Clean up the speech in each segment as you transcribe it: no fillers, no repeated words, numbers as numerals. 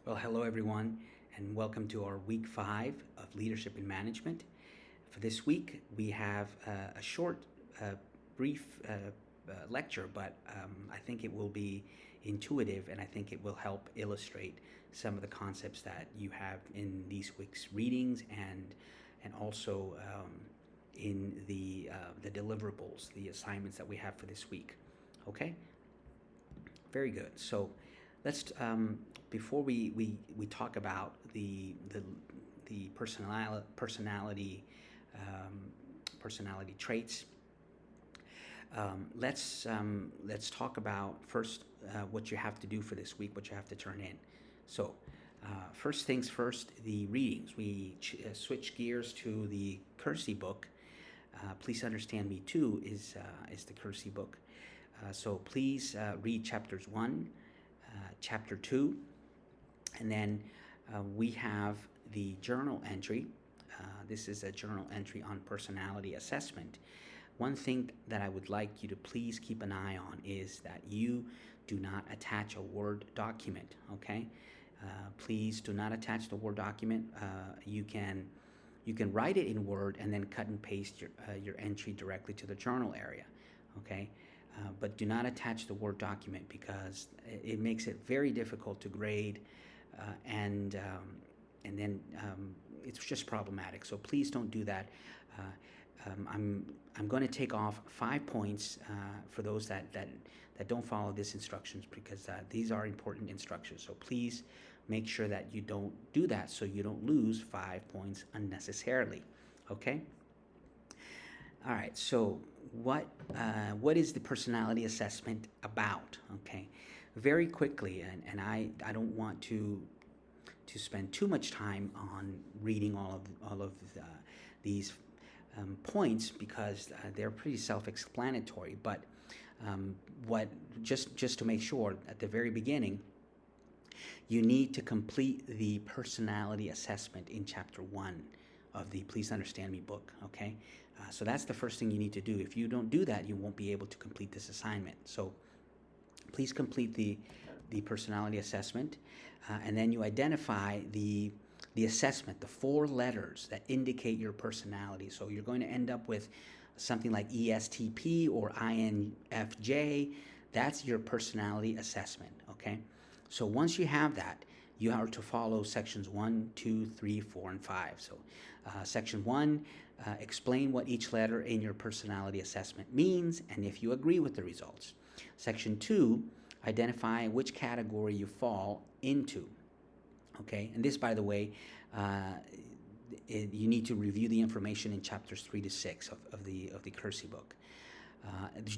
Well, hello everyone, and welcome to our week 5 of Leadership and Management. For this week, we have a short, uh, brief lecture, but I think it will be intuitive and I think it will help illustrate some of the concepts that you have in these week's readings and also in the deliverables, the assignments that we have for this week. Okay, very good. So let's before we talk about the um, personality traits. Let's talk about first what you have to do for this week, what you have to turn in. So first things first, the readings. We switch gears to the Kersey book. Please understand me too is the Kersey book. So please read chapters 1, chapter 2, and then we have the journal entry. This is a journal entry on personality assessment. One thing that I would like you to please keep an eye on is that you do not attach a Word document, okay? Please do not attach the Word document. You can write it in Word and then cut and paste your entry directly to the journal area, okay? But do not attach the Word document because it makes it very difficult to grade, and then it's just problematic. So please don't do that. I'm going to take off 5 points for those that don't follow these instructions because these are important instructions. So please make sure that you don't do that so you don't lose 5 points unnecessarily. Okay. All right. So what is the personality assessment about? Okay. Very quickly, and I don't want to spend too much time on reading all of these points because they're pretty self-explanatory. But what just to make sure at the very beginning, you need to complete the personality assessment in chapter 1 of the Please Understand Me book. Okay, so that's the first thing you need to do. If you don't do that, you won't be able to complete this assignment. So please complete the personality assessment, and then you identify the assessment, the 4 letters that indicate your personality. So you're going to end up with something like ESTP or INFJ. That's your personality assessment, okay? So once you have that, you are to follow sections 1, 2, 3, 4, and 5. So section 1, explain what each letter in your personality assessment means and if you agree with the results. Section 2, identify which category you fall into. Okay, and this, by the way, you need to review the information in chapters 3 to 6 of the Kersey book.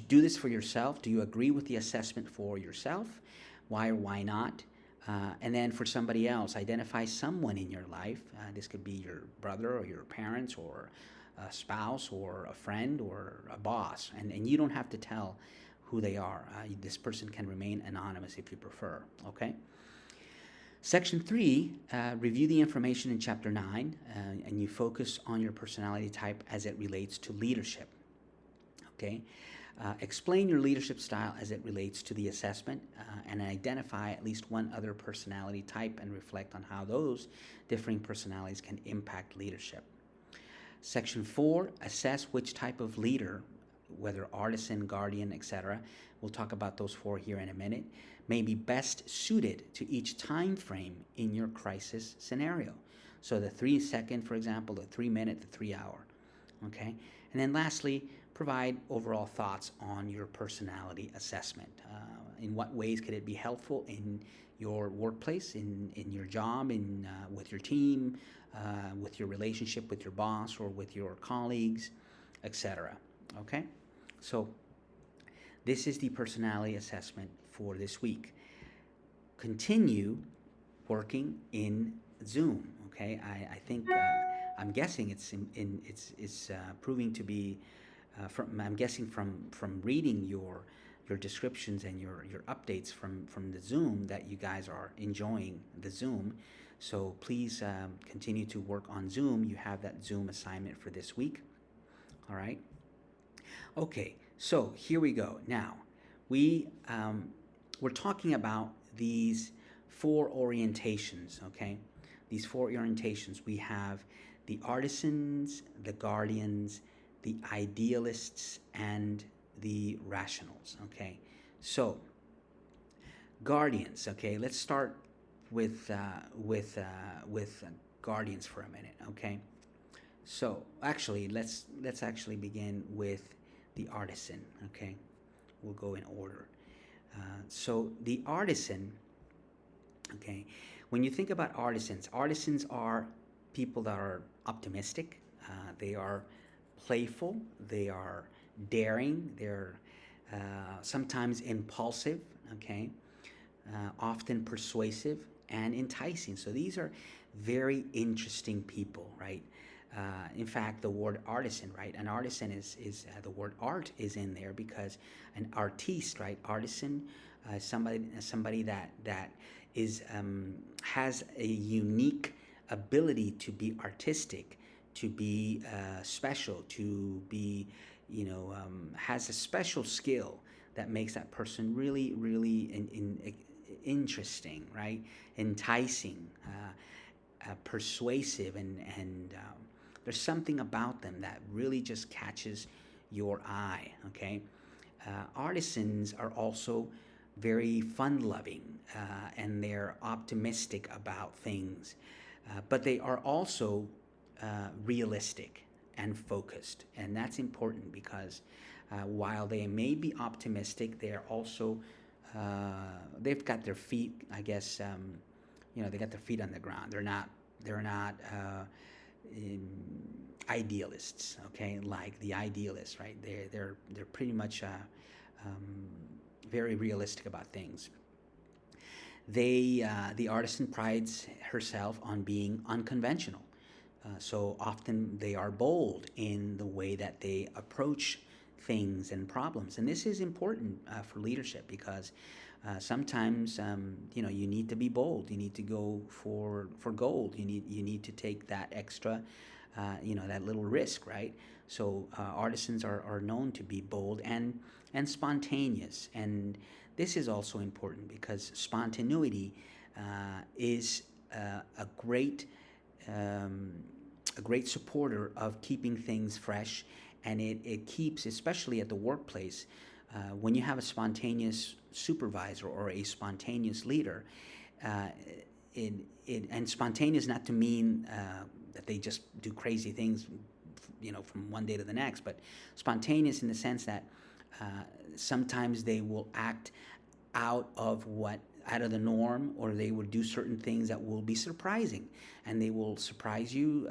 Do this for yourself. Do you agree with the assessment for yourself? Why or why not? And then for somebody else, identify someone in your life. This could be your brother or your parents or a spouse or a friend or a boss. And you don't have to tell who they are. This person can remain anonymous if you prefer. Okay? Section 3, review the information in chapter 9, and you focus on your personality type as it relates to leadership. Okay? Explain your leadership style as it relates to the assessment, and identify at least one other personality type and reflect on how those differing personalities can impact leadership. Section 4, assess which type of leader, whether artisan, guardian, etc., we'll talk about those 4 here in a minute, may be best suited to each time frame in your crisis scenario. So the 3-second, for example, the 3-minute, the 3-hour. Okay? And then lastly, provide overall thoughts on your personality assessment. In what ways could it be helpful in your workplace, in your job, with your team, with your relationship with your boss or with your colleagues, etc. Okay? So this is the personality assessment for this week. Continue working in Zoom. Okay, I think I'm guessing it's proving to be. I'm guessing from reading your descriptions and your updates from the Zoom that you guys are enjoying the Zoom. So please continue to work on Zoom. You have that Zoom assignment for this week. All right. Okay, so here we go. Now, we're talking about these four orientations, okay? These four orientations, we have the artisans, the guardians, the idealists, and the rationals, okay? So, guardians, okay? Let's start with guardians for a minute, okay? So, actually, let's actually begin with the artisan, okay? We'll go in order. So, the artisan, okay, when you think about artisans, artisans are people that are optimistic, they are playful, they are daring, they're sometimes impulsive, okay, often persuasive and enticing. So these are very interesting people, right? In fact, the word artisan, right? An artisan is the word art is in there because an artiste, right? Artisan, somebody that is has a unique ability to be artistic, to be special, to be, has a special skill that makes that person really, really interesting, right? Enticing, persuasive, and there's something about them that really just catches your eye, okay? Artisans are also very fun-loving, and they're optimistic about things, but they are also realistic and focused, and that's important because while they may be optimistic, they're also they've got their feet, I guess, they got their feet on the ground. They're not idealists, okay? Like the idealists, right? They're pretty much very realistic about things. The artisan prides herself on being unconventional. So often they are bold in the way that they approach things and problems, and this is important for leadership because sometimes you need to be bold. You need to go for gold. You need to take that extra, that little risk, right? So artisans are known to be bold and spontaneous, and this is also important because spontaneity is a great supporter of keeping things fresh, and it keeps, especially at the workplace, when you have a spontaneous supervisor or a spontaneous leader, uh, and spontaneous not to mean that they just do crazy things, from one day to the next, but spontaneous in the sense that sometimes they will act out of the norm, or they will do certain things that will be surprising, and they will surprise you,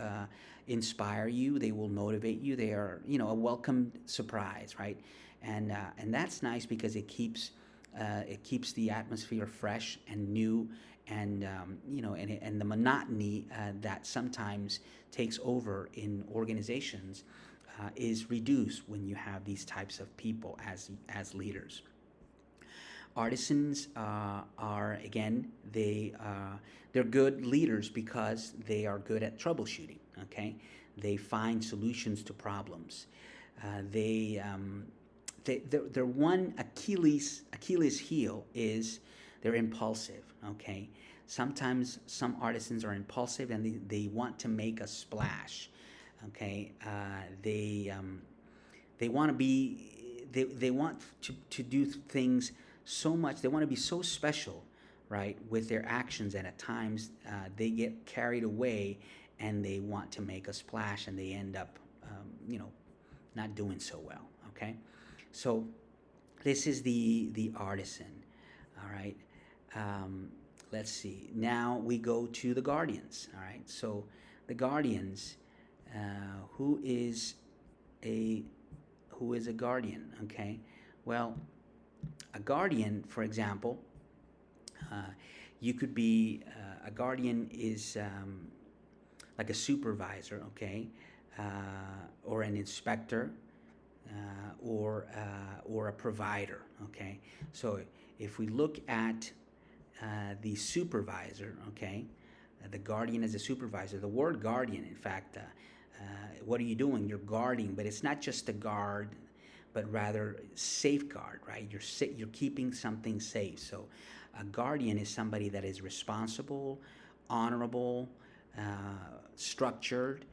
inspire you, they will motivate you. They are, a welcome surprise, right? And that's nice because it keeps the atmosphere fresh and new, and and the monotony that sometimes takes over in organizations is reduced when you have these types of people as leaders. Artisans are, again, they're good leaders because they are good at troubleshooting. Okay, they find solutions to problems. Their one Achilles heel is they're impulsive. Okay, sometimes some artisans are impulsive and they want to make a splash. Okay, they want to be they want to do things so much. They want to be so special, right, with their actions, and at times they get carried away and they want to make a splash, and they end up not doing so well. Okay, so this is the artisan. All right. Let's see. Now we go to the guardians. All right. So the guardians, who is a guardian? Okay. Well, a guardian, for example, you could be a guardian is like a supervisor, okay, or an inspector, or a provider, okay. So if we look at the supervisor, okay, the guardian is a supervisor. The word guardian, in fact, what are you doing? You're guarding, but it's not just a guard, but rather safeguard, right? You're keeping something safe. So A guardian is somebody that is responsible, honorable, uh, structured,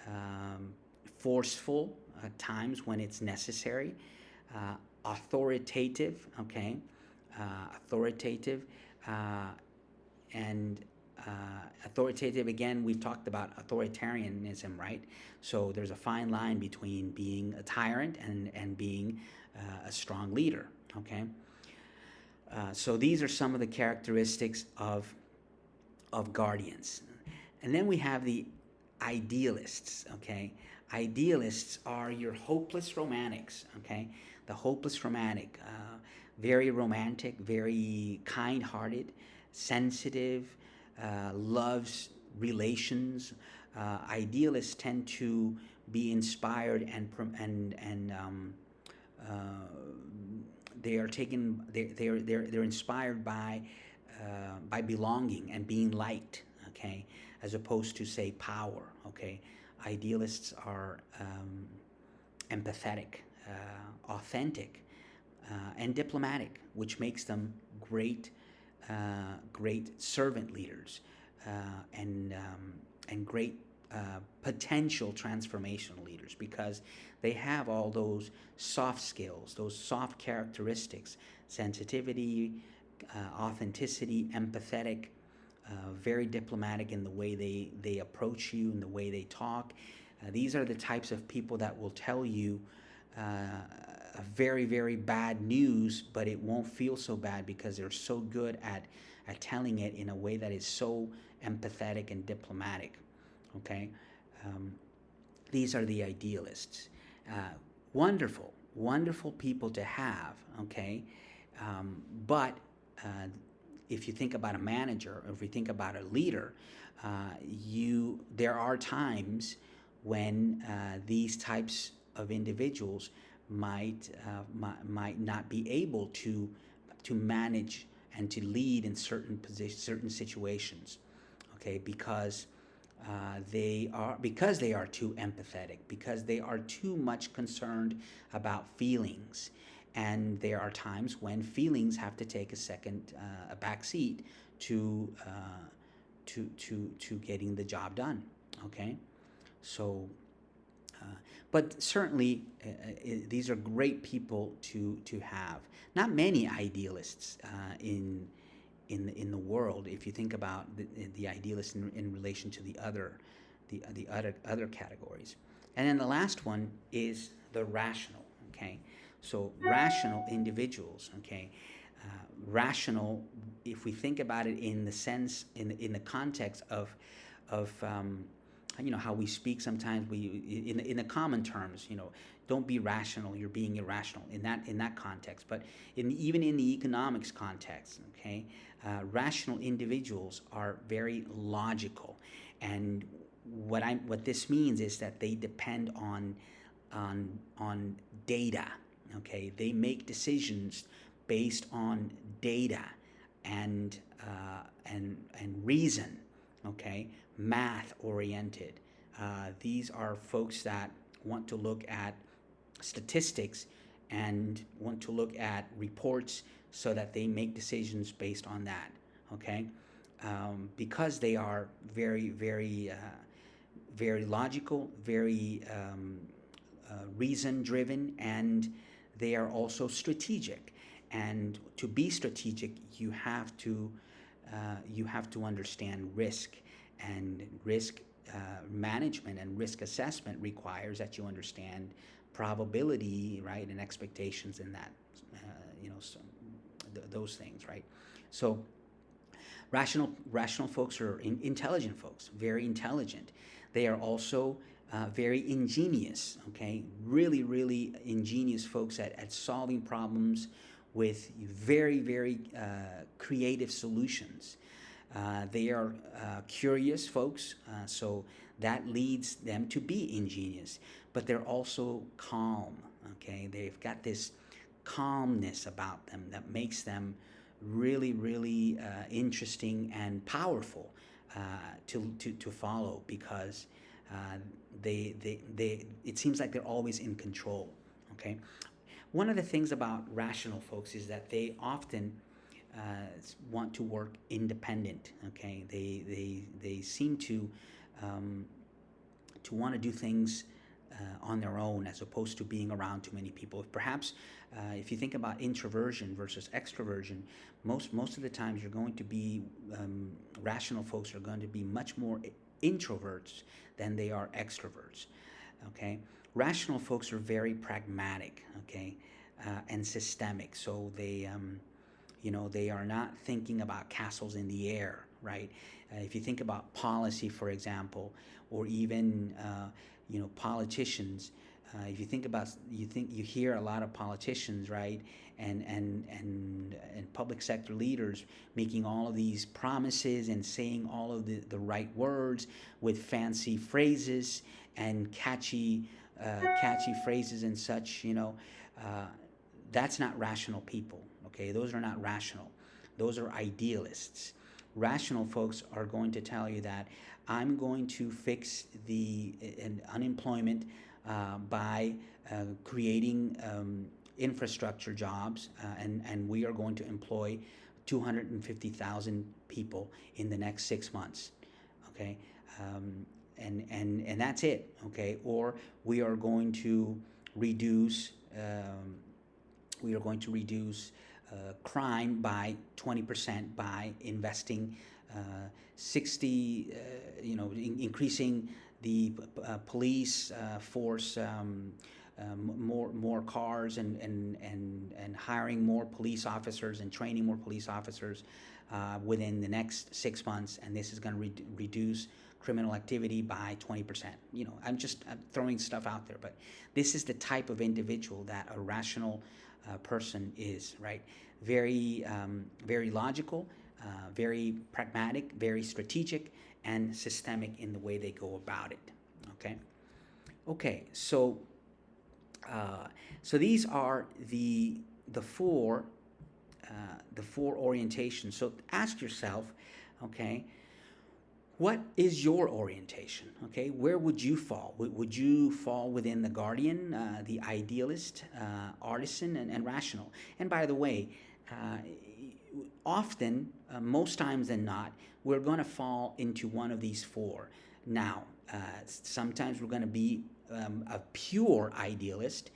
um, forceful at times when it's necessary, authoritative, okay, authoritative, uh, and authoritative, again, we've talked about authoritarianism, right? So there's a fine line between being a tyrant and being a strong leader, okay? So these are some of the characteristics of guardians. And then we have the idealists, okay? Idealists are your hopeless romantics, okay? The hopeless romantic, very romantic, very kind-hearted, sensitive, loves relations. Idealists tend to be inspired uh, they are taken. They're inspired by belonging and being liked. Okay, as opposed to say power. Okay, idealists are empathetic, authentic, and diplomatic, which makes them great, great servant leaders, uh, and and great potential transformational leaders because they have all those soft skills, those soft characteristics: sensitivity, authenticity, empathetic, very diplomatic in the way they approach you and the way they talk. These are the types of people that will tell you a very, very bad news, but it won't feel so bad because they're so good at telling it in a way that is so empathetic and diplomatic. Okay? Um, these are the idealists. Wonderful, wonderful people to have, okay? But if you think about a manager, or if you think about a leader, there are times when these types of individuals might not be able to manage and to lead in certain positions, certain situations, okay? Because they are too empathetic, because they are too much concerned about feelings, and there are times when feelings have to take a back seat to getting the job done. Okay, so but certainly these are great people to have. Not many idealists in the world. If you think about the idealists in relation to the other categories, and then the last one is the rational. Okay, so rational individuals. Okay, rational. If we think about it in the sense in the context of how we speak sometimes, we in the common terms, don't be rational, you're being irrational in that context. But even in the economics context, okay, rational individuals are very logical, and what this means is that they depend on data. Okay, they make decisions based on data and reason. Okay, math oriented. These are folks that want to look at statistics and want to look at reports so that they make decisions based on that. Okay, because they are very, very, very logical, very reason driven, and they are also strategic. And to be strategic, you have to understand risk, and risk management and risk assessment requires that you understand probability, right, and expectations in that, those things, right? So rational folks are intelligent folks, very intelligent. They are also very ingenious, okay? Really, really ingenious folks at solving problems with very, very creative solutions. They are curious folks, so that leads them to be ingenious, but they're also calm, okay? They've got this calmness about them that makes them really, really interesting and powerful to follow, because it seems like they're always in control, okay? One of the things about rational folks is that they often want to work independent. Okay, they seem to want to do things on their own as opposed to being around too many people. Perhaps if you think about introversion versus extroversion, most of the times you're going to be rational folks are going to be much more introverts than they are extroverts. Okay, rational folks are very pragmatic. Okay, and systemic. So they are not thinking about castles in the air, right? If you think about policy, for example, or even politicians, if you think about you hear a lot of politicians, right, and public sector leaders making all of these promises and saying all of the right words with fancy phrases and catchy phrases and such. That's not rational people. Okay, those are not rational. Those are idealists. Rational folks are going to tell you that I'm going to fix the unemployment by creating infrastructure jobs, and we are going to employ 250,000 people in the next 6 months. Okay, and that's it. Okay, or we are going to reduce crime by 20% by investing 60, increasing the police force, more cars, and hiring more police officers and training more police officers within the next 6 months, and this is going to reduce criminal activity by 20%. I'm throwing stuff out there, but this is the type of individual that a rational person is, right? Very logical, very pragmatic, very strategic, and systemic in the way they go about it. Okay. So these are the four orientations. So ask yourself, okay, what is your orientation? Okay, where would you fall? Would you fall within the guardian, the idealist, artisan, and rational? And by the way, often, most times than not, we're going to fall into one of these four. Now, sometimes we're going to be a pure idealist.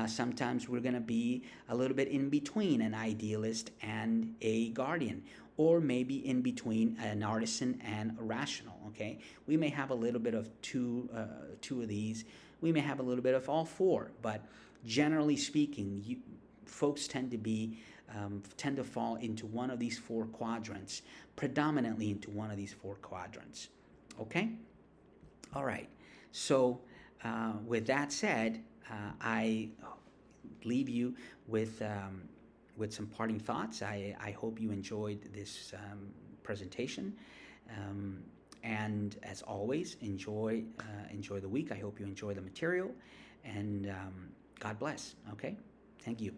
Sometimes we're going to be a little bit in between an idealist and a guardian, or maybe in between an artisan and a rational. Okay, we may have a little bit of two of these. We may have a little bit of all four, but generally speaking, folks tend to fall into one of these four quadrants, predominantly into one of these four quadrants. Okay, all right. So with that said, I leave you with some parting thoughts. I hope you enjoyed this presentation, and as always, enjoy the week. I hope you enjoy the material, and God bless. Okay, thank you.